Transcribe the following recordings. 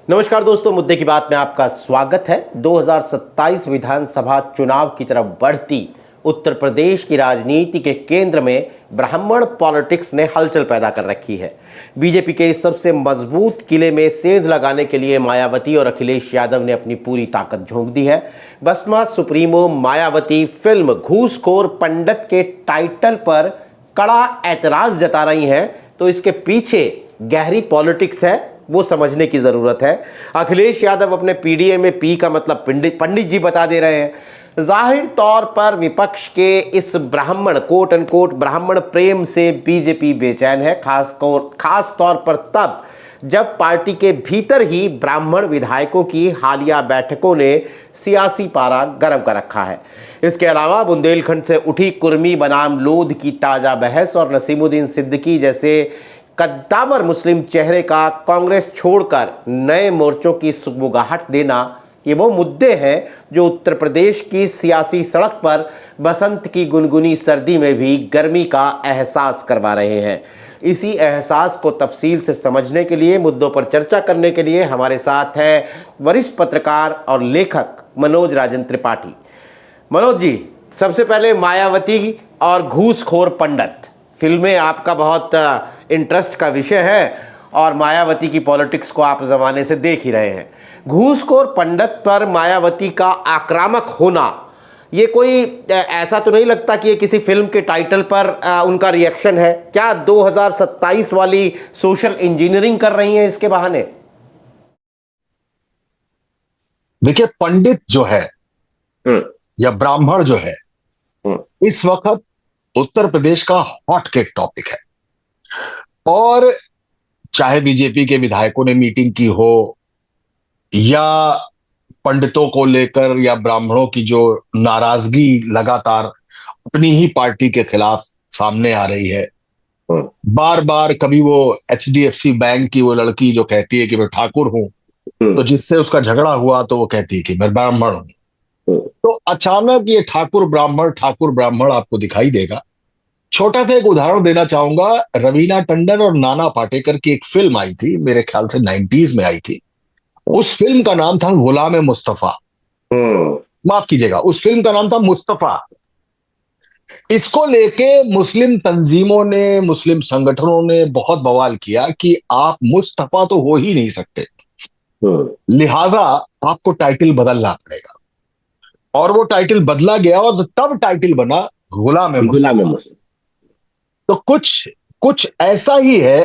नमस्कार दोस्तों, मुद्दे की बात में आपका स्वागत है। 2027 विधानसभा चुनाव की तरफ बढ़ती उत्तर प्रदेश की राजनीति के केंद्र में ब्राह्मण पॉलिटिक्स ने हलचल पैदा कर रखी है। बीजेपी के इस सबसे मजबूत किले में सेंध लगाने के लिए मायावती और अखिलेश यादव ने अपनी पूरी ताकत झोंक दी है। बसपा सुप्रीमो मायावती फिल्म घूसखोर पंडित के टाइटल पर कड़ा ऐतराज जता रही हैं, तो इसके पीछे गहरी पॉलिटिक्स है, वो समझने की जरूरत है। अखिलेश यादव अपने पीडीए में पी का मतलब पंडित जी बता दे रहे हैं। जाहिर तौर पर विपक्ष के इस ब्राह्मण कोट अनकोट ब्राह्मण प्रेम से बीजेपी बेचैन है, खास तौर पर तब जब पार्टी के भीतर ही ब्राह्मण विधायकों की हालिया बैठकों ने सियासी पारा गर्म कर रखा है। इसके अलावा बुंदेलखंड से उठी कुर्मी बनाम लोध की ताजा बहस और नसीमुद्दीन सिद्दीकी जैसे कद्दावर मुस्लिम चेहरे का कांग्रेस छोड़कर नए मोर्चों की सुगबुगाहट देना, ये वो मुद्दे हैं जो उत्तर प्रदेश की सियासी सड़क पर बसंत की गुनगुनी सर्दी में भी गर्मी का एहसास करवा रहे हैं। इसी एहसास को तफसील से समझने के लिए, मुद्दों पर चर्चा करने के लिए हमारे साथ हैं वरिष्ठ पत्रकार और लेखक मनोज राजन त्रिपाठी। मनोज जी, सबसे पहले मायावती और घूसखोर पंडित फिल्में आपका बहुत इंटरेस्ट का विषय है और मायावती की पॉलिटिक्स को आप ज़माने से देख ही रहे हैं। घूसखोर पंडित पर मायावती का आक्रामक होना, ये कोई ऐसा तो नहीं लगता कि ये किसी फिल्म के टाइटल पर उनका रिएक्शन है? क्या 2027 वाली सोशल इंजीनियरिंग कर रही हैं इसके बहाने? देखिए, पंडित जो है या ब्राह्मण जो है, इस वक्त उत्तर प्रदेश का हॉट केक टॉपिक है। और चाहे बीजेपी के विधायकों ने मीटिंग की हो या पंडितों को लेकर या ब्राह्मणों की जो नाराजगी लगातार अपनी ही पार्टी के खिलाफ सामने आ रही है, बार बार कभी वो एचडीएफसी बैंक की वो लड़की जो कहती है कि मैं ठाकुर हूं, तो जिससे उसका झगड़ा हुआ तो वो कहती है कि मैं ब्राह्मण हूं। तो अचानक ये ठाकुर ब्राह्मण आपको दिखाई देगा। छोटा सा एक उदाहरण देना चाहूंगा। रवीना टंडन और नाना पाटेकर की एक फिल्म आई थी, मेरे ख्याल से 90s में आई थी। उस फिल्म का नाम था गुलाम मुस्तफा। माफ कीजिएगा, उस फिल्म का नाम था मुस्तफा। इसको लेके मुस्लिम तंजीमों ने, मुस्लिम संगठनों ने बहुत बवाल किया कि आप मुस्तफा तो हो ही नहीं सकते, लिहाजा आपको टाइटल बदलना पड़ेगा। और वो टाइटल बदला गया और तब टाइटल बना गुलाम मुस्तफा। तो कुछ ऐसा ही है।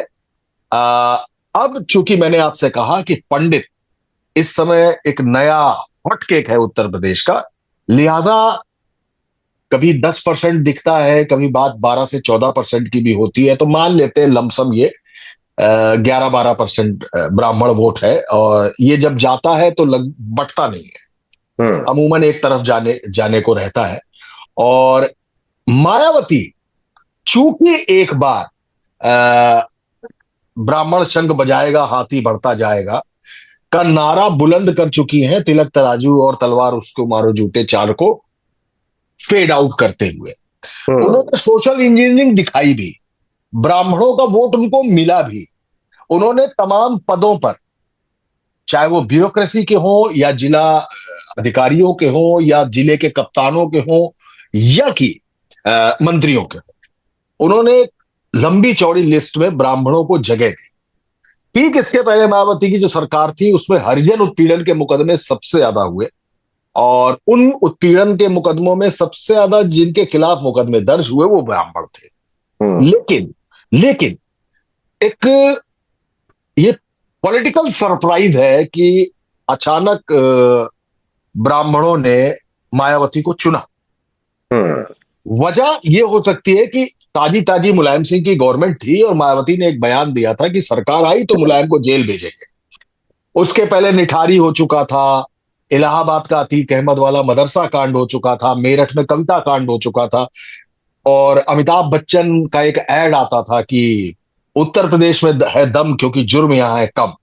अब चूंकि मैंने आपसे कहा कि पंडित इस समय एक नया हॉट केक है उत्तर प्रदेश का, लिहाजा कभी 10% दिखता है, कभी बात 12 से 14% की भी होती है, तो मान लेते हैं लमसम ये 11-12% ब्राह्मण वोट है। और ये जब जाता है तो बटता नहीं है, अमूमन एक तरफ जाने को रहता है। और मायावती चूंकि एक बार ब्राह्मण शंख बजाएगा हाथी बढ़ता जाएगा का नारा बुलंद कर चुकी हैं, तिलक तराजू और तलवार उसको मारो जूते चार को फेड आउट करते हुए उन्होंने सोशल इंजीनियरिंग दिखाई भी, ब्राह्मणों का वोट उनको मिला भी। उन्होंने तमाम पदों पर, चाहे वो ब्यूरोक्रेसी के हों या जिला अधिकारियों के हों या जिले के कप्तानों के हों या कि मंत्रियों के हों, उन्होंने लंबी चौड़ी लिस्ट में ब्राह्मणों को जगह दी। ठीक इसके पहले मायावती की जो सरकार थी उसमें हरिजन उत्पीड़न के मुकदमे सबसे ज्यादा हुए और उन उत्पीड़न के मुकदमों में सबसे ज्यादा जिनके खिलाफ मुकदमे दर्ज हुए वो ब्राह्मण थे। लेकिन एक ये पॉलिटिकल सरप्राइज है कि अचानक ब्राह्मणों ने मायावती को चुना। वजह यह हो सकती है कि ताजी मुलायम सिंह की गवर्नमेंट थी और मायावती ने एक बयान दिया था कि सरकार आई तो मुलायम को जेल भेजेंगे। उसके पहले निठारी हो चुका था, इलाहाबाद का अतीक अहमद वाला मदरसा कांड हो चुका था, मेरठ में कविता कांड हो चुका था और अमिताभ बच्चन का एक ऐड आता था कि उत्तर प्रदेश में है दम क्योंकि जुर्म यहां है कम।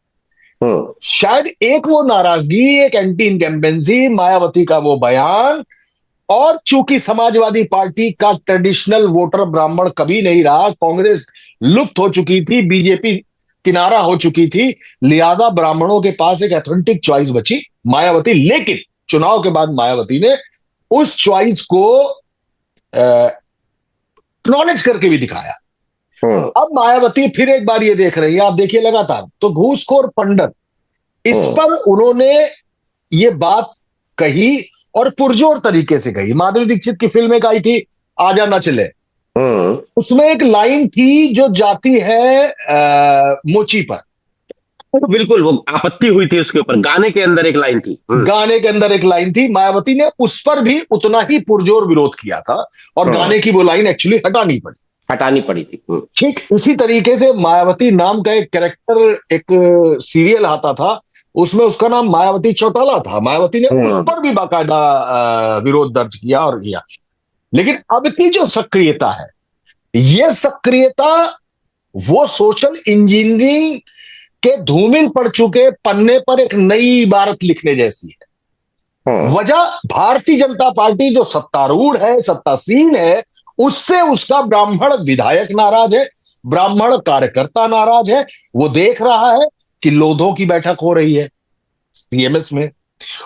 शायद एक वो नाराजगी, एक एंटी इनकम्बेंसी, मायावती का वो बयान, और चूंकि समाजवादी पार्टी का ट्रेडिशनल वोटर ब्राह्मण कभी नहीं रहा, कांग्रेस लुप्त हो चुकी थी, बीजेपी किनारा हो चुकी थी, लिहाजा ब्राह्मणों के पास एक ऑथेंटिक चॉइस बची मायावती। लेकिन चुनाव के बाद मायावती ने उस चॉइस को एक्नॉलेज करके भी दिखाया। अब मायावती फिर एक बार ये देख रही है, आप देखिए लगातार, तो घूसखोर पंडित, इस पर उन्होंने ये बात कही और पुरजोर तरीके से कही। माधुरी दीक्षित की फिल्म एक आई थी, आजा न चले, उसमें एक लाइन थी जो जाती है मोची पर। तो बिल्कुल वो आपत्ति हुई थी उसके ऊपर, गाने के अंदर एक लाइन थी। गाने के अंदर एक लाइन थी, मायावती ने उस पर भी उतना ही पुरजोर विरोध किया था और गाने की वो लाइन एक्चुअली हटानी पड़ी थी। ठीक इसी तरीके से मायावती नाम का एक कैरेक्टर, एक सीरियल आता था, उसमें उसका नाम मायावती चौटाला था। मायावती ने उस पर भी बाकायदा विरोध दर्ज किया और किया। लेकिन अब की जो सक्रियता है, ये सक्रियता वो सोशल इंजीनियरिंग के धूमिल पड़ चुके पन्ने पर एक नई इबारत लिखने जैसी है। वजह भारतीय जनता पार्टी जो सत्तारूढ़ है, सत्तासीन है, उससे उसका ब्राह्मण विधायक नाराज है, ब्राह्मण कार्यकर्ता नाराज है। वो देख रहा है कि लोधों की बैठक हो रही है सीएमएस में,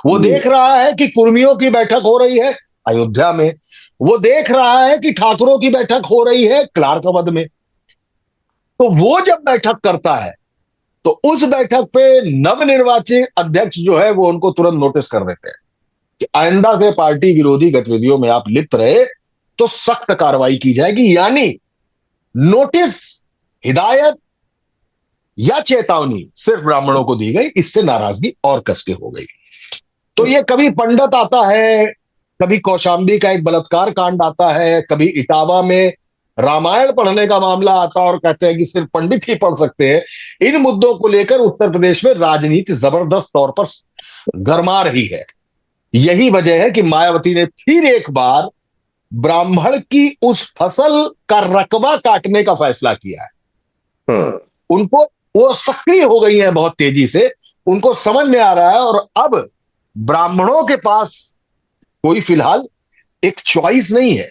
वो देख रहा है कि कुर्मियों की बैठक हो रही है अयोध्या में, वो देख रहा है कि ठाकुरों की बैठक हो रही है क्लार्कवद में। तो वो जब बैठक करता है तो उस बैठक पे नवनिर्वाचित अध्यक्ष जो है वो उनको तुरंत नोटिस कर देते हैं कि आइंदा से पार्टी विरोधी गतिविधियों में आप लिप्त रहे तो सख्त कार्रवाई की जाएगी। यानी नोटिस, हिदायत या चेतावनी सिर्फ ब्राह्मणों को दी गई, इससे नाराजगी और कसके हो गई। तो ये कभी पंडित आता है, कभी कौशाम्बी का एक बलात्कार कांड आता है, कभी इटावा में रामायण पढ़ने का मामला आता है और कहते हैं कि सिर्फ पंडित ही पढ़ सकते हैं। इन मुद्दों को लेकर उत्तर प्रदेश में राजनीति जबरदस्त तौर पर गरमा रही है। यही वजह है कि मायावती ने फिर एक बार ब्राह्मण की उस फसल का रकबा काटने का फैसला किया है। उनको, वो सक्रिय हो गई हैं बहुत तेजी से, उनको समझ में आ रहा है और अब ब्राह्मणों के पास कोई फिलहाल एक चॉइस नहीं है।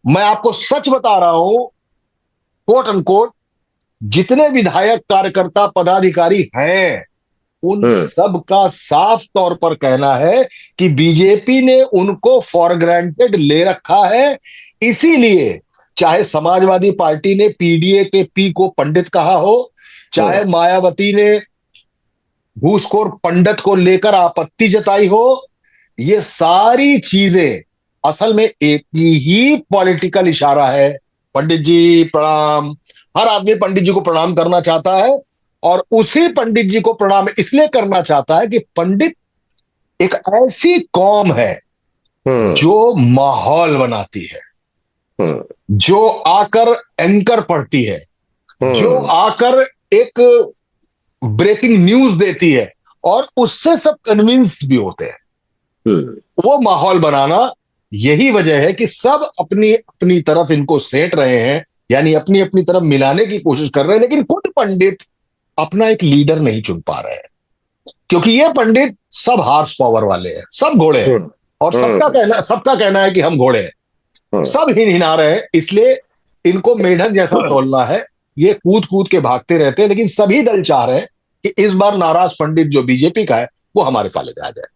मैं आपको सच बता रहा हूं, कोट अनकोट, जितने विधायक, कार्यकर्ता, पदाधिकारी हैं, उन सब का साफ तौर पर कहना है कि बीजेपी ने उनको फॉर ग्रांटेड ले रखा है। इसीलिए चाहे समाजवादी पार्टी ने पीडीए के पी को पंडित कहा हो, चाहे मायावती ने घूसखोर पंडित को लेकर आपत्ति जताई हो, ये सारी चीजें असल में एक ही पॉलिटिकल इशारा है। पंडित जी प्रणाम, हर आदमी पंडित जी को प्रणाम करना चाहता है और उसी पंडित जी को प्रणाम इसलिए करना चाहता है कि पंडित एक ऐसी कौम है जो माहौल बनाती है, जो आकर एंकर पढ़ती है, जो आकर एक ब्रेकिंग न्यूज देती है और उससे सब कन्विंस भी होते हैं। वो माहौल बनाना, यही वजह है कि सब अपनी अपनी तरफ इनको सेट रहे हैं, यानी अपनी अपनी तरफ मिलाने की कोशिश कर रहे हैं। लेकिन खुद पंडित अपना एक लीडर नहीं चुन पा रहे हैं, क्योंकि ये पंडित सब हार्स पावर वाले हैं, सब घोड़े हैं और सबका कहना है कि हम घोड़े हैं, सब हिना रहे हैं। इसलिए इनको मेढक जैसा तोलना है, ये कूद कूद के भागते रहते हैं। लेकिन सभी दल चाह रहे हैं कि इस बार नाराज पंडित जो बीजेपी का है वो हमारे पाले में आ जाए।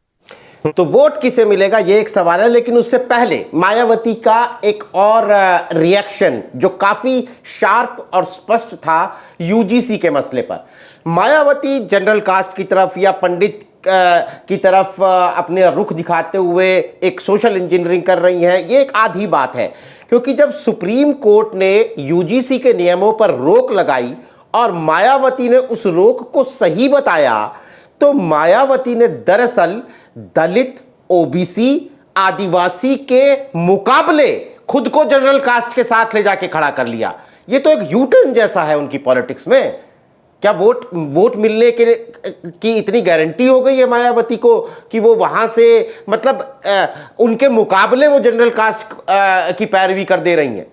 तो वोट किसे मिलेगा ये एक सवाल है, लेकिन उससे पहले मायावती का एक और रिएक्शन जो काफी शार्प और स्पष्ट था यूजीसी के मसले पर। मायावती जनरल कास्ट की तरफ या पंडित की तरफ अपने रुख दिखाते हुए एक सोशल इंजीनियरिंग कर रही हैं, ये एक आधी बात है। क्योंकि जब सुप्रीम कोर्ट ने यूजीसी के नियमों पर रोक लगाई और मायावती ने उस रोक को सही बताया, तो मायावती ने दरअसल दलित, ओबीसी, आदिवासी के मुकाबले खुद को जनरल कास्ट के साथ ले जाके खड़ा कर लिया। ये तो एक यू टर्न जैसा है उनकी पॉलिटिक्स में। क्या वोट मिलने के की इतनी गारंटी हो गई है मायावती को कि वो वहां से मतलब उनके मुकाबले वो जनरल कास्ट की पैरवी कर दे रही हैं?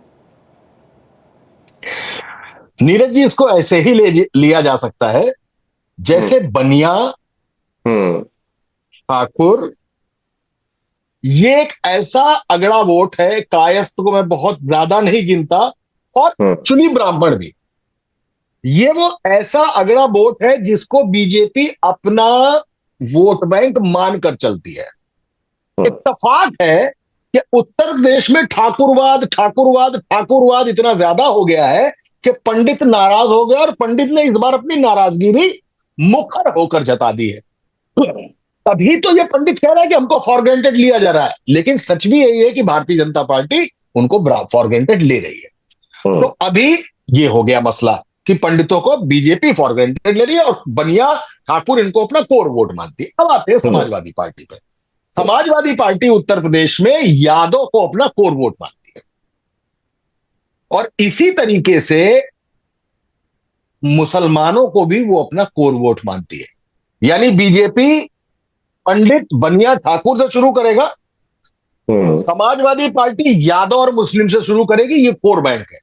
नीरज जी, इसको ऐसे ही लिया जा सकता है जैसे बनिया, ठाकुर, ये एक ऐसा अगड़ा वोट है, कायस्थ को मैं बहुत ज्यादा नहीं गिनता, और चुनी ब्राह्मण भी, ये वो ऐसा अगला वोट है जिसको बीजेपी अपना वोट बैंक मानकर चलती है। इत्तेफाक है कि उत्तर प्रदेश में ठाकुरवाद इतना ज्यादा हो गया है कि पंडित नाराज हो गया, और पंडित ने इस बार अपनी नाराजगी भी मुखर होकर जता दी है। तभी तो ये पंडित कह रहा है कि हमको फॉर ग्रांटेड लिया जा रहा है, लेकिन सच भी यही है कि भारतीय जनता पार्टी उनको फॉर ग्रांटेड ले रही है। तो अभी ये हो गया मसला कि पंडितों को बीजेपी फॉर ग्रांटेड ले रही है और बनिया ठाकुर इनको अपना कोर वोट मानती है। अब आते हैं समाजवादी पार्टी पे। समाजवादी पार्टी उत्तर प्रदेश में यादव को अपना कोर वोट मानती है, और इसी तरीके से मुसलमानों को भी वो अपना कोर वोट मानती है। यानी बीजेपी पंडित बनिया ठाकुर से शुरू करेगा, समाजवादी पार्टी यादव और मुस्लिम से शुरू करेगी, ये कोर बैंक है।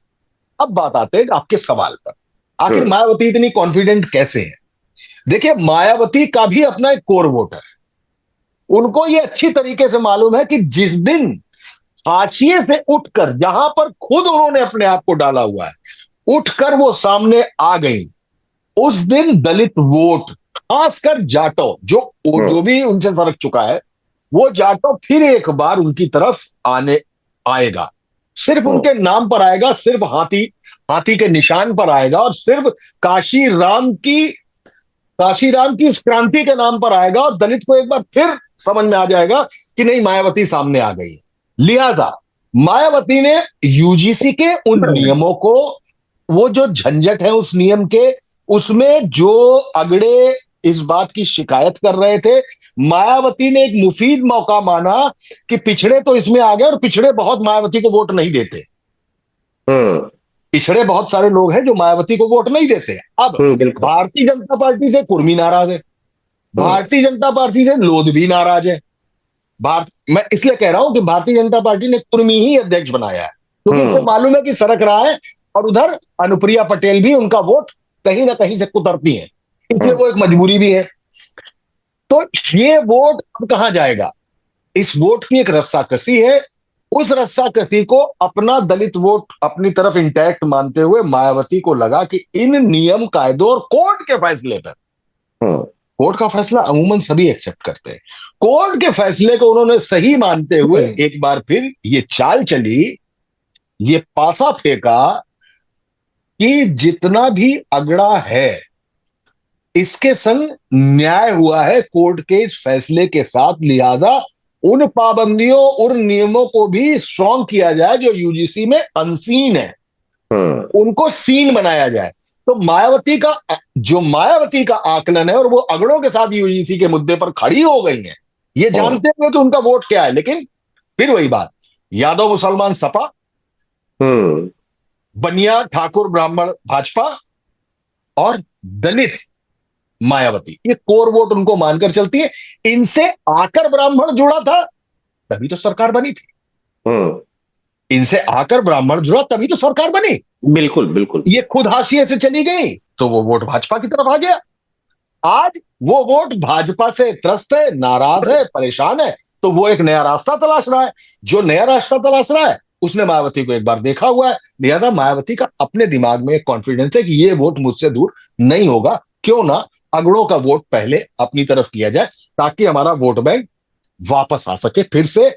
अब बात आते हैं आपके सवाल पर, आखिर मायावती इतनी कॉन्फिडेंट कैसे है? देखिए, मायावती का भी अपना एक कोर वोट है। उनको ये अच्छी तरीके से मालूम है कि जिस दिन हाशिए से उठकर, जहां पर खुद उन्होंने अपने आप को डाला हुआ है, उठकर वो सामने आ गई, उस दिन दलित वोट, खासकर जाटो, जो भी उनसे फर्क चुका है, वो जाटो फिर एक बार उनकी तरफ आने आएगा। सिर्फ उनके नाम पर आएगा, सिर्फ हाथी के निशान पर आएगा, और सिर्फ काशीराम की उस क्रांति के नाम पर आएगा, और दलित को एक बार फिर समझ में आ जाएगा कि नहीं, मायावती सामने आ गई है। लिहाजा मायावती ने यूजीसी के उन नियमों को, वो जो झंझट है उस नियम के, उसमें जो अगड़े इस बात की शिकायत कर रहे थे, मायावती ने एक मुफीद मौका माना कि पिछड़े तो इसमें आ गए, और पिछड़े बहुत मायावती को वोट नहीं देते। पिछड़े बहुत सारे लोग हैं जो मायावती को वोट नहीं देते। अब भारतीय जनता पार्टी से कुर्मी नाराज है, भारतीय जनता पार्टी से लोधी नाराज है। मैं इसलिए कह रहा हूं कि भारतीय जनता पार्टी ने कुर्मी ही अध्यक्ष बनाया है, क्योंकि उसको मालूम है कि सरक रहा है, और उधर अनुप्रिया पटेल भी उनका वोट कहीं ना कहीं से कुतरती है, इसलिए वो एक मजबूरी भी है। तो ये वोट अब कहां जाएगा? इस वोट की एक रस्साकसी है। उस रस्साकसी को अपना दलित वोट अपनी तरफ इंटैक्ट मानते हुए मायावती को लगा कि इन नियम कायदों और कोर्ट के फैसले पर, कोर्ट का फैसला अमूमन सभी एक्सेप्ट करते हैं, कोर्ट के फैसले को उन्होंने सही मानते हुए एक बार फिर ये चाल चली, ये पासा फेंका कि जितना भी अगड़ा है इसके संग न्याय हुआ है कोर्ट के इस फैसले के साथ, लिहाजा उन पाबंदियों उन नियमों को भी स्ट्रॉन्ग किया जाए जो यूजीसी में अनसीन है, उनको सीन बनाया जाए। तो मायावती का आकलन है, और वो अगड़ों के साथ यूजीसी के मुद्दे पर खड़ी हो गई है, ये जानते हुए कि उनका वोट क्या है। लेकिन फिर वही बात, यादव मुसलमान सपा, बनिया ठाकुर ब्राह्मण भाजपा, और दलित मायावती, ये कोर वोट उनको मानकर चलती है। इनसे आकर ब्राह्मण जुड़ा था तभी तो सरकार बनी थी, इनसे आकर ब्राह्मण जुड़ा तभी तो सरकार बनी। बिल्कुल बिल्कुल। ये खुद हाशिए से चली गई तो वो वोट भाजपा की तरफ आ गया। आज वो वोट भाजपा से त्रस्त है, नाराज है, परेशान है, तो वो एक नया रास्ता तलाश रहा है। जो नया रास्ता तलाश रहा है उसने मायावती को एक बार देखा हुआ है, लिहाजा मायावती का अपने दिमाग में एक कॉन्फिडेंस है कि ये वोट मुझसे दूर नहीं होगा, क्यों ना अगड़ों का वोट पहले अपनी तरफ किया जाए, ताकि हमारा वोट बैंक वापस आ सके, फिर से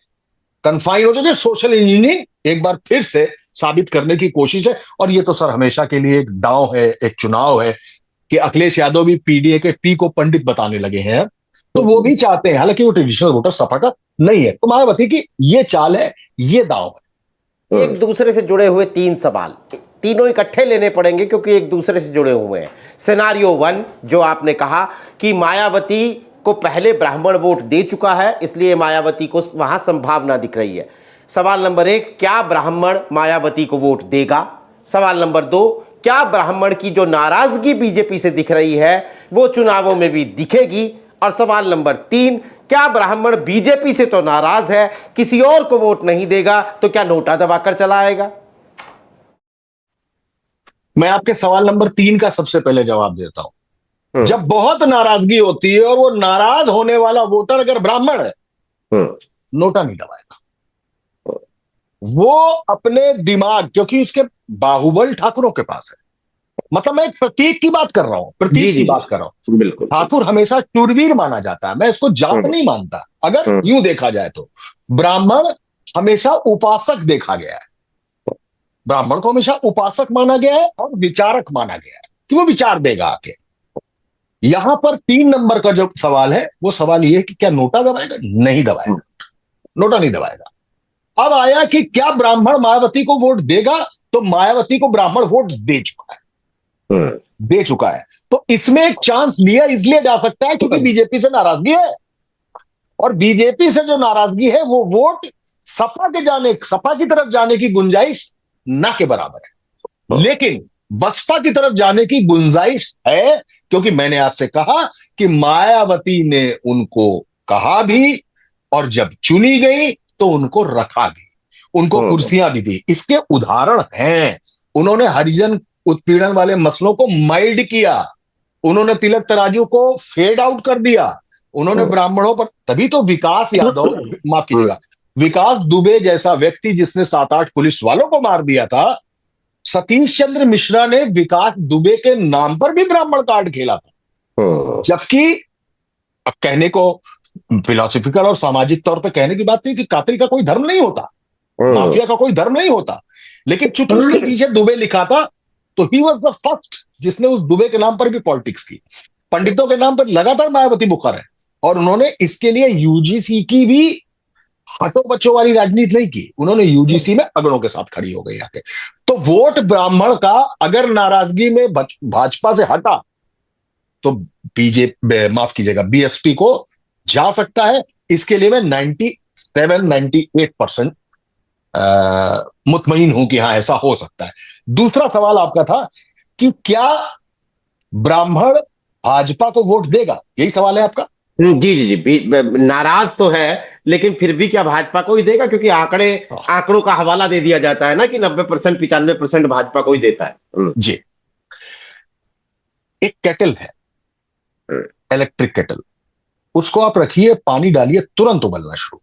कन्फाइन हो जाए। सोशल इंजीनियरिंग एक बार फिर से साबित करने की कोशिश है, और ये तो सर हमेशा के लिए एक दांव है, एक चुनाव है कि अखिलेश यादव भी पीडीए के पी को पंडित बताने लगे हैं, तो वो भी चाहते हैं, हालांकि वो ट्रेडिशनल वोटर सपा का नहीं है। तो मायावती की ये चाल है, ये दांव है। एक दूसरे से जुड़े हुए तीन सवाल, तीनों इकट्ठे लेने पड़ेंगे क्योंकि एक दूसरे से जुड़े हुए हैं। सिनारियो 1 जो आपने कहा कि मायावती को पहले ब्राह्मण वोट दे चुका है, इसलिए मायावती को वहां संभावना दिख रही है। सवाल नंबर 1, क्या ब्राह्मण मायावती को वोट देगा? सवाल नंबर 2, क्या ब्राह्मण की जो नाराजगी बीजेपी से दिख रही है वो चुनावों में भी दिखेगी? और सवाल नंबर 3, क्या ब्राह्मण बीजेपी से तो नाराज है, किसी और को वोट नहीं देगा, तो क्या नोटा दबाकर चला आएगा? मैं आपके सवाल नंबर 3 का सबसे पहले जवाब देता हूं। जब बहुत नाराजगी होती है और वो नाराज होने वाला वोटर अगर ब्राह्मण है, नोटा नहीं दबाएगा। वो अपने दिमाग, क्योंकि उसके बाहुबल ठाकुरों के पास है, मतलब मैं एक प्रतीक की बात कर रहा हूं, प्रतीक की बात कर रहा हूं। बिल्कुल। ठाकुर हमेशा शूरवीर माना जाता है, मैं इसको जात नहीं मानता। अगर यूं देखा जाए तो ब्राह्मण हमेशा उपासक देखा गया है, ब्राह्मण को हमेशा उपासक माना गया है और विचारक माना गया है कि वो विचार देगा आके। यहां पर 3 नंबर का जो सवाल है वो सवाल ये है कि क्या नोटा दबाएगा? नहीं दबाएगा, नोटा नहीं दबाएगा। अब आया कि क्या ब्राह्मण मायावती को वोट देगा? तो मायावती को ब्राह्मण वोट दे चुका है, दे चुका है। तो इसमें एक चांस लिया इसलिए जा सकता है क्योंकि बीजेपी से नाराजगी है, और बीजेपी से जो नाराजगी है वो वोट सपा की तरफ जाने की गुंजाइश ना के बराबर है। लेकिन बसपा की तरफ जाने की गुंजाइश है, क्योंकि मैंने आपसे कहा कि मायावती ने उनको कहा भी, और जब चुनी गई तो उनको रखा भी, उनको कुर्सियां भी दी। इसके उदाहरण हैं। उन्होंने हरिजन उत्पीड़न वाले मसलों को माइल्ड किया, उन्होंने तिलक तराजू को फेड आउट कर दिया, उन्होंने ब्राह्मणों पर, तभी तो विकास यादव, माफ कीजिएगा, विकास दुबे जैसा व्यक्ति जिसने 7-8 पुलिस वालों को मार दिया था, सतीश चंद्र मिश्रा ने विकास दुबे के नाम पर भी ब्राह्मण कार्ड खेला था। जबकि अब कहने को फिलोसफिकल और सामाजिक तौर पर कहने की बात थी कि कातिल का कोई धर्म नहीं होता, माफिया का कोई धर्म नहीं होता, लेकिन चूंकि उसके पीछे दुबे लिखा था तो ही वॉज द फर्स्ट जिसने उस दुबे के नाम पर भी पॉलिटिक्स की। पंडितों के नाम पर लगातार मायावती बुखार है, और उन्होंने इसके लिए यूजीसी की भी हटो बच्चों वाली राजनीति नहीं की, उन्होंने यूजीसी में अगड़ों के साथ खड़ी हो गई आके। तो वोट ब्राह्मण का अगर नाराजगी में भाजपा से हटा तो बीजेपी, माफ कीजिएगा, बीएसपी को जा सकता है। इसके लिए मैं 97-98% मुतमईन हूं कि हां ऐसा हो सकता है। दूसरा सवाल आपका था कि क्या ब्राह्मण भाजपा को वोट देगा, यही सवाल है आपका? जी जी जी, नाराज तो है, लेकिन फिर भी क्या भाजपा को ही देगा? क्योंकि आंकड़ों का हवाला दे दिया जाता है ना कि 90% 95% भाजपा को ही देता है। जी, एक केटल है, इलेक्ट्रिक केटल, उसको आप रखिए, पानी डालिए, तुरंत उबलना शुरू।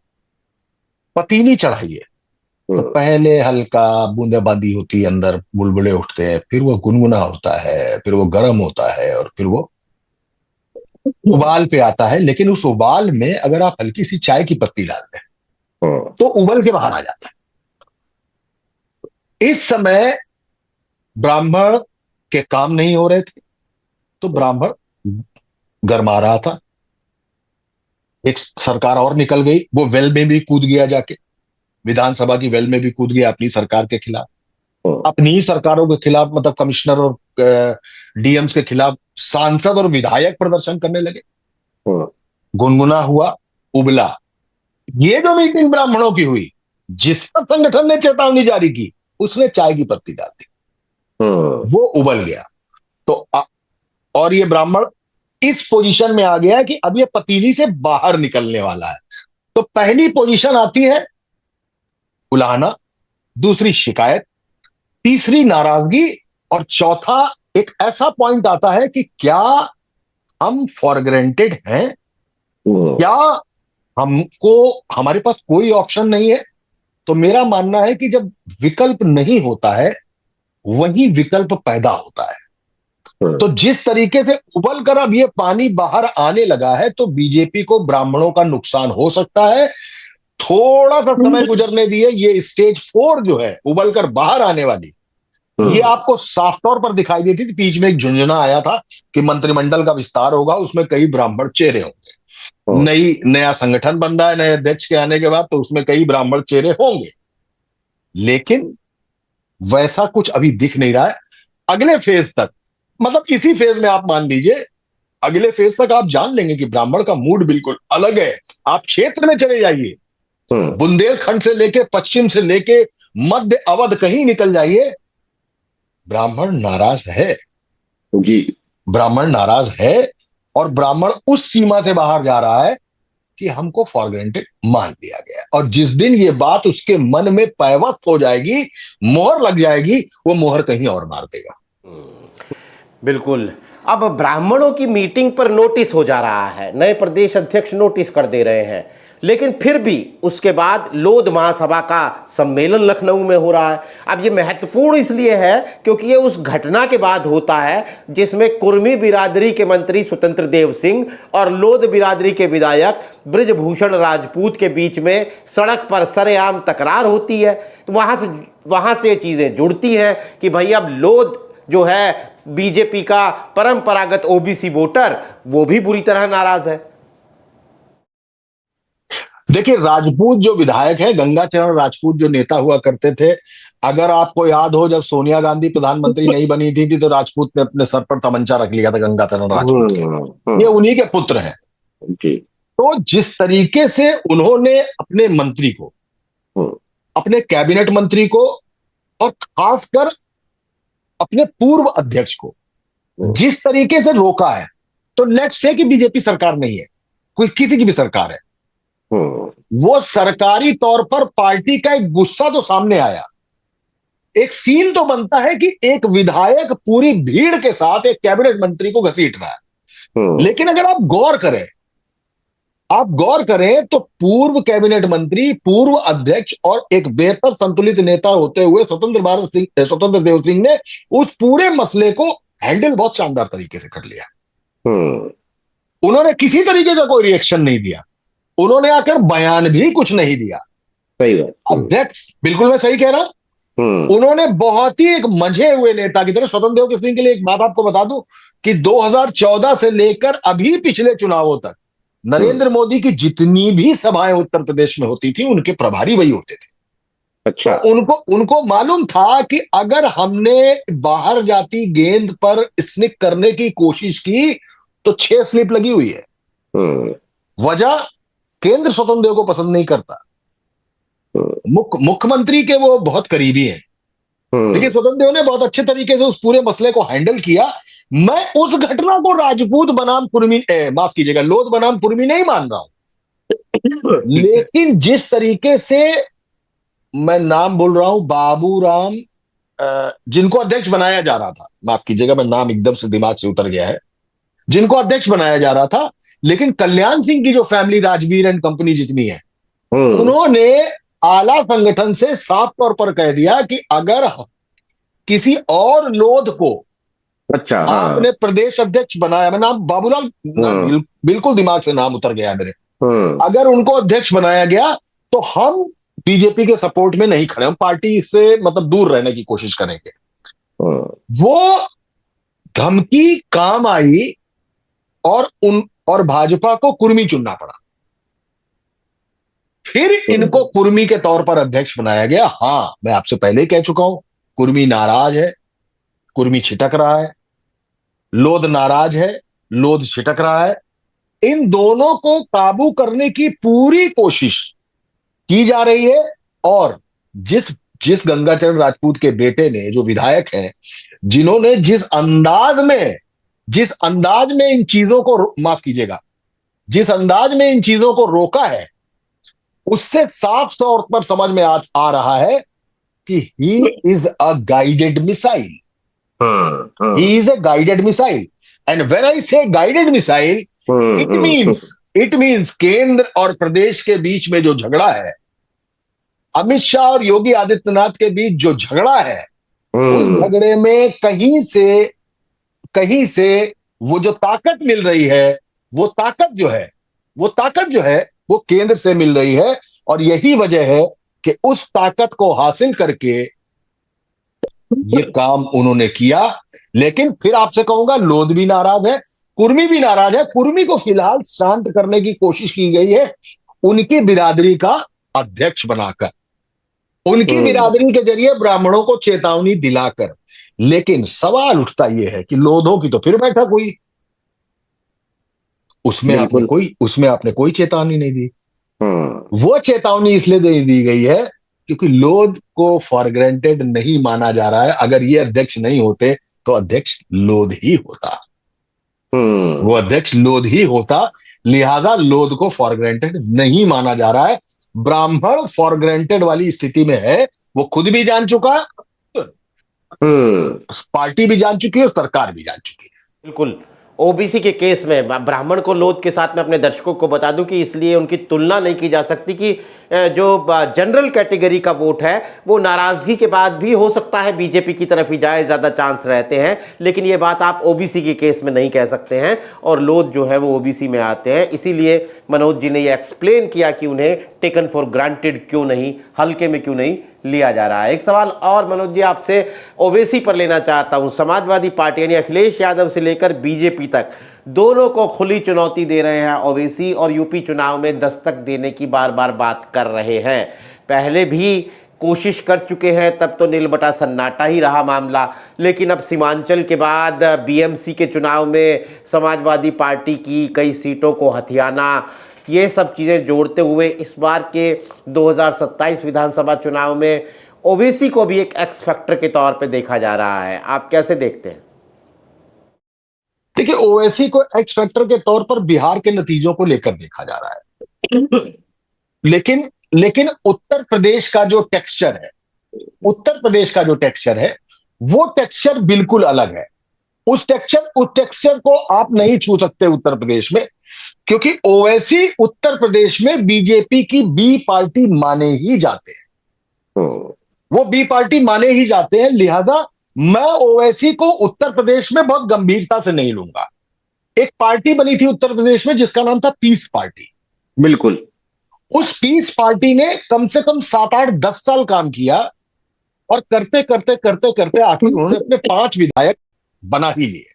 पतीली चढ़ाइए तो पहले हल्का बूंदेबांदी होती है, अंदर बुलबुले उठते हैं, फिर वो गुनगुना होता है, फिर वो गर्म होता है, और फिर वो उबाल पे आता है। लेकिन उस उबाल में अगर आप हल्की सी चाय की पत्ती डाल दें तो उबल के बाहर आ जाता है। इस समय ब्राह्मण के काम नहीं हो रहे थे तो ब्राह्मण गरमा रहा था। एक सरकार और निकल गई, वो वेल में भी कूद गया, जाके विधानसभा की वेल में भी कूद गया अपनी सरकार के खिलाफ, अपनी ही सरकारों के खिलाफ, मतलब कमिश्नर और डीएम्स के खिलाफ सांसद और विधायक प्रदर्शन करने लगे। गुनगुना हुआ, उबला। ये जो मीटिंग ब्राह्मणों की हुई, जिस पर संगठन ने चेतावनी जारी की, उसने चाय की पत्ती डाल दी, वो उबल गया। तो और ये ब्राह्मण इस पोजीशन में आ गया कि अब ये पतीली से बाहर निकलने वाला है। तो पहली पोजीशन आती है उलाहना, दूसरी शिकायत, तीसरी नाराजगी, और चौथा एक ऐसा पॉइंट आता है कि क्या हम फॉर ग्रांटेड हैं, क्या हमारे पास कोई ऑप्शन नहीं है। तो मेरा मानना है कि जब विकल्प नहीं होता है वही विकल्प पैदा होता है। तो जिस तरीके से उबल कर अब ये पानी बाहर आने लगा है, तो बीजेपी को ब्राह्मणों का नुकसान हो सकता है। थोड़ा सा समय गुजरने दिए, ये स्टेज 4 जो है उबल कर बाहर आने वाली, ये आपको साफ तौर पर दिखाई देती थी। बीच में एक झुंझुना आया था कि मंत्रिमंडल का विस्तार होगा, उसमें कई ब्राह्मण चेहरे होंगे, नया संगठन बन रहा है, नए अध्यक्ष के आने के बाद, तो उसमें कई ब्राह्मण चेहरे होंगे। लेकिन वैसा कुछ अभी दिख नहीं रहा है। अगले फेज तक, मतलब इसी फेज में आप मान लीजिए, अगले फेज तक आप जान लेंगे कि ब्राह्मण का मूड बिल्कुल अलग है। आप क्षेत्र में चले जाइए, बुंदेलखंड से लेके पश्चिम से लेके मध्य अवध, कहीं निकल जाइए, ब्राह्मण नाराज है जी, ब्राह्मण नाराज है। और ब्राह्मण उस सीमा से बाहर जा रहा है कि हमको फॉर ग्रांटेड मान लिया गया, और जिस दिन ये बात उसके मन में पैवस्त हो जाएगी, मोहर लग जाएगी, वो मोहर कहीं और मार देगा। बिल्कुल। अब ब्राह्मणों की मीटिंग पर नोटिस हो जा रहा है, नए प्रदेश अध्यक्ष नोटिस कर दे रहे हैं, लेकिन फिर भी उसके बाद लोध महासभा का सम्मेलन लखनऊ में हो रहा है। अब ये महत्वपूर्ण इसलिए है क्योंकि ये उस घटना के बाद होता है जिसमें कुर्मी बिरादरी के मंत्री स्वतंत्र देव सिंह और लोध बिरादरी के विधायक बृजभूषण राजपूत के बीच में सड़क पर सरेआम तकरार होती है। तो वहां से ये चीजें जुड़ती हैं कि भाई अब लोध जो है बीजेपी का परंपरागत ओबीसी वोटर वो भी बुरी तरह नाराज है। देखिए, राजपूत जो विधायक है, गंगाचरण राजपूत जो नेता हुआ करते थे, अगर आपको याद हो, जब सोनिया गांधी प्रधानमंत्री नहीं बनी थी तो राजपूत ने अपने सर पर तमंचा रख लिया था, गंगाचरण राजपूत के। ये उन्हीं के पुत्र हैं जी। तो जिस तरीके से उन्होंने अपने मंत्री को, अपने कैबिनेट मंत्री को और खासकर अपने पूर्व अध्यक्ष को जिस तरीके से रोका है, तो लेट्स से कि बीजेपी सरकार नहीं है, कोई किसी की भी सरकार है, वो सरकारी तौर पर पार्टी का एक गुस्सा तो सामने आया। एक सीन तो बनता है कि एक विधायक पूरी भीड़ के साथ एक कैबिनेट मंत्री को घसीट रहा है। लेकिन अगर आप गौर करें तो पूर्व कैबिनेट मंत्री, पूर्व अध्यक्ष और एक बेहतर संतुलित नेता होते हुए स्वतंत्र देव सिंह ने उस पूरे मसले को हैंडल बहुत शानदार तरीके से कर लिया। उन्होंने किसी तरीके का कोई रिएक्शन नहीं दिया, उन्होंने आकर बयान भी कुछ नहीं दिया। सही बात। अध्यक्ष, बिल्कुल मैं सही कह रहा। उन्होंने बहुत ही एक मंझे हुए नेता की तरह, स्वतंत्र देव सिंह के लिए एक बात आपको बता दूं कि 2014 से लेकर अभी पिछले चुनावों तक नरेंद्र मोदी की जितनी भी सभाएं उत्तर प्रदेश में होती थी, उनके प्रभारी वही होते थे। अच्छा। तो उनको मालूम था कि अगर हमने बाहर जाती गेंद पर स्निक करने की कोशिश की तो 6 स्लिप लगी हुई है। वजह, केंद्र स्वतंत्र देव को पसंद नहीं करता, मुख्यमंत्री के वो बहुत करीबी हैं, लेकिन स्वतंत्र देव ने बहुत अच्छे तरीके से उस पूरे मसले को हैंडल किया। मैं उस घटना को राजपूत बनाम कुर्मी, माफ कीजिएगा, लोध बनाम कुर्मी नहीं मान रहा हूं, लेकिन जिस तरीके से, मैं नाम बोल रहा हूं, बाबूराम, जिनको अध्यक्ष बनाया जा रहा था, माफ कीजिएगा मैं नाम एकदम से दिमाग से उतर गया है, जिनको अध्यक्ष बनाया जा रहा था, लेकिन कल्याण सिंह की जो फैमिली राजवीर एंड कंपनी जितनी है, उन्होंने आला संगठन से साफ तौर पर कह दिया कि अगर किसी और लोध को अच्छा आपने प्रदेश अध्यक्ष बनाया, मैं नाम बाबूलाल, बिल्कुल दिमाग से नाम उतर गया मेरे, अगर उनको अध्यक्ष बनाया गया तो हम बीजेपी के सपोर्ट में नहीं खड़े, हम पार्टी से मतलब दूर रहने की कोशिश करेंगे। वो धमकी काम आई और भाजपा को कुर्मी चुनना पड़ा। फिर इनको कुर्मी के तौर पर अध्यक्ष बनाया गया। हां, मैं आपसे पहले ही कह चुका हूं, कुर्मी नाराज है, कुर्मी छिटक रहा है, लोध नाराज है, लोध छिटक रहा है। इन दोनों को काबू करने की पूरी कोशिश की जा रही है। और जिस गंगाचरण राजपूत के बेटे ने, जो विधायक हैं, जिन्होंने जिस अंदाज में इन चीजों को, माफ कीजिएगा, जिस अंदाज में इन चीजों को रोका है, उससे साफ तौर पर समझ में आ रहा है कि he is a guided missile. He is a guided missile. And when I से गाइडेड मिसाइल, इट मीन्स केंद्र और प्रदेश के बीच में जो झगड़ा है, अमित शाह और योगी आदित्यनाथ के बीच जो झगड़ा है, उस झगड़े में कहीं से वो जो ताकत मिल रही है, वो ताकत जो है वो केंद्र से मिल रही है। और यही वजह है कि उस ताकत को हासिल करके ये काम उन्होंने किया। लेकिन फिर आपसे कहूंगा, लोध भी नाराज है, कुर्मी भी नाराज है। कुर्मी को फिलहाल शांत करने की कोशिश की गई है उनकी बिरादरी का अध्यक्ष बनाकर, उनकी बिरादरी के जरिए ब्राह्मणों को चेतावनी दिलाकर। लेकिन सवाल उठता यह है कि लोधों की तो फिर बैठक हुई, उसमें आपने कोई चेतावनी नहीं दी। वो चेतावनी इसलिए दी गई है क्योंकि लोध को फॉर ग्रांटेड नहीं माना जा रहा है। अगर ये अध्यक्ष नहीं होते तो अध्यक्ष लोध ही होता, वो अध्यक्ष लोध ही होता। लिहाजा लोध को फॉर ग्रांटेड नहीं माना जा रहा है। ब्राह्मण फॉर ग्रांटेड वाली स्थिति में है, वो खुद भी जान चुका, पार्टी भी जान चुकी है और सरकार भी जान चुकी है। बिल्कुल। ओबीसी के केस में ब्राह्मण को लोध के साथ में अपने दर्शकों को बता दूं कि इसलिए उनकी तुलना नहीं की जा सकती कि जो जनरल कैटेगरी का वोट है वो नाराजगी के बाद भी हो सकता है बीजेपी की तरफ ही जाए, ज्यादा चांस रहते हैं, लेकिन ये बात आप ओबीसी के केस में नहीं कह सकते हैं और लोध जो है वो ओबीसी में आते हैं। इसीलिए मनोज जी ने ये एक्सप्लेन किया कि उन्हें टेकन फॉर ग्रांटेड क्यों नहीं, हल्के में क्यों नहीं लिया जा रहा है। एक सवाल और मनोज जी आपसे ओवैसी पर लेना चाहता हूं। समाजवादी पार्टी यानी अखिलेश यादव से लेकर बीजेपी तक दोनों को खुली चुनौती दे रहे हैं ओवैसी, और यूपी चुनाव में दस्तक देने की बार बार बात कर रहे हैं। पहले भी कोशिश कर चुके हैं, तब तो नील बटा सन्नाटा ही रहा मामला, लेकिन अब सीमांचल के बाद बीएमसी के चुनाव में समाजवादी पार्टी की कई सीटों को हथियाना, ये सब चीज़ें जोड़ते हुए इस बार के 2027 विधानसभा चुनाव में ओवैसी को भी एक एक्स फैक्टर के तौर पे देखा जा रहा है। आप कैसे देखते हैं? देखिए, ओवैसी को एक्स फैक्टर के तौर पर बिहार के नतीजों को लेकर देखा जा रहा है, लेकिन लेकिन उत्तर प्रदेश का जो टेक्सचर है, उत्तर प्रदेश का जो टेक्सचर है वो टेक्सचर बिल्कुल अलग है। उस टेक्सचर को आप नहीं छू सकते उत्तर प्रदेश में, क्योंकि ओवैसी उत्तर प्रदेश में बीजेपी की बी पार्टी माने ही जाते हैं, वो बी पार्टी माने ही जाते हैं। लिहाजा मैं ओवैसी को उत्तर प्रदेश में बहुत गंभीरता से नहीं लूंगा। एक पार्टी बनी थी उत्तर प्रदेश में जिसका नाम था पीस पार्टी। बिल्कुल। उस पीस पार्टी ने कम से कम 7-8-10 साल काम किया और करते करते करते करते आखिर उन्होंने अपने 5 विधायक बना ही लिए।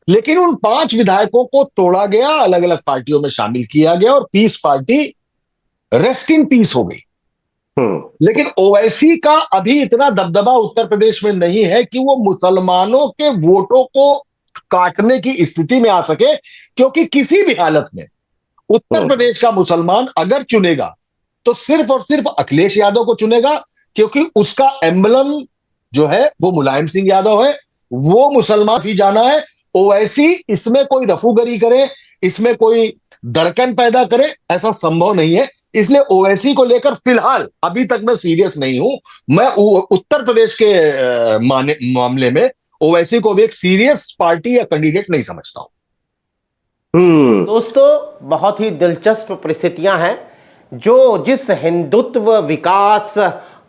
लेकिन उन 5 विधायकों को तोड़ा गया, अलग अलग पार्टियों में शामिल किया गया और peace party rest in peace हो गई। लेकिन ओवैसी का अभी इतना दबदबा उत्तर प्रदेश में नहीं है कि वो मुसलमानों के वोटों को काटने की स्थिति में आ सके, क्योंकि किसी भी हालत में उत्तर प्रदेश का मुसलमान अगर चुनेगा तो सिर्फ और सिर्फ अखिलेश यादव को चुनेगा, क्योंकि उसका एम्बलम जो है वो मुलायम सिंह यादव है, वो मुसलमान ही जाना है। ओवैसी इसमें कोई रफूगरी करे, इसमें कोई दरकन पैदा करे, ऐसा संभव नहीं है। इसलिए ओवैसी को लेकर फिलहाल अभी तक मैं सीरियस नहीं हूं। मैं उत्तर प्रदेश के मामले में ओवैसी को भी एक सीरियस पार्टी या कैंडिडेट नहीं समझता हूं। दोस्तों, बहुत ही दिलचस्प परिस्थितियां हैं जो जिस हिंदुत्व, विकास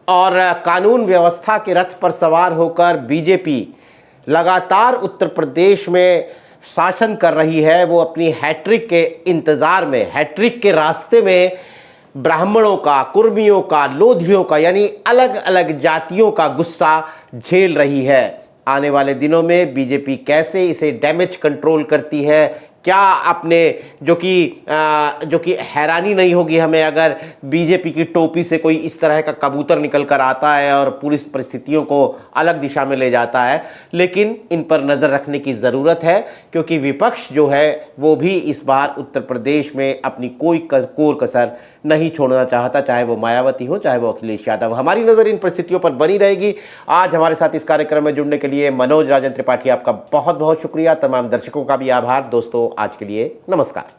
और कानून व्यवस्था के रथ पर सवार होकर बीजेपी लगातार उत्तर प्रदेश में शासन कर रही है, वो अपनी हैट्रिक के इंतजार में, हैट्रिक के रास्ते में ब्राह्मणों का, कुर्मियों का, लोधियों का यानी अलग अलग जातियों का गुस्सा झेल रही है। आने वाले दिनों में बीजेपी कैसे इसे डैमेज कंट्रोल करती है, क्या अपने जो कि हैरानी नहीं होगी हमें अगर बीजेपी की टोपी से कोई इस तरह का कबूतर निकल कर आता है और पूरी परिस्थितियों को अलग दिशा में ले जाता है। लेकिन इन पर नज़र रखने की ज़रूरत है, क्योंकि विपक्ष जो है वो भी इस बार उत्तर प्रदेश में अपनी कोई कोर कसर नहीं छोड़ना चाहता, चाहे वो मायावती हो, चाहे वो अखिलेश यादव। हमारी नज़र इन परिस्थितियों पर बनी रहेगी। आज हमारे साथ इस कार्यक्रम में जुड़ने के लिए मनोज राजन त्रिपाठी, आपका बहुत बहुत शुक्रिया। तमाम दर्शकों का भी आभार। दोस्तों, आज के लिए नमस्कार।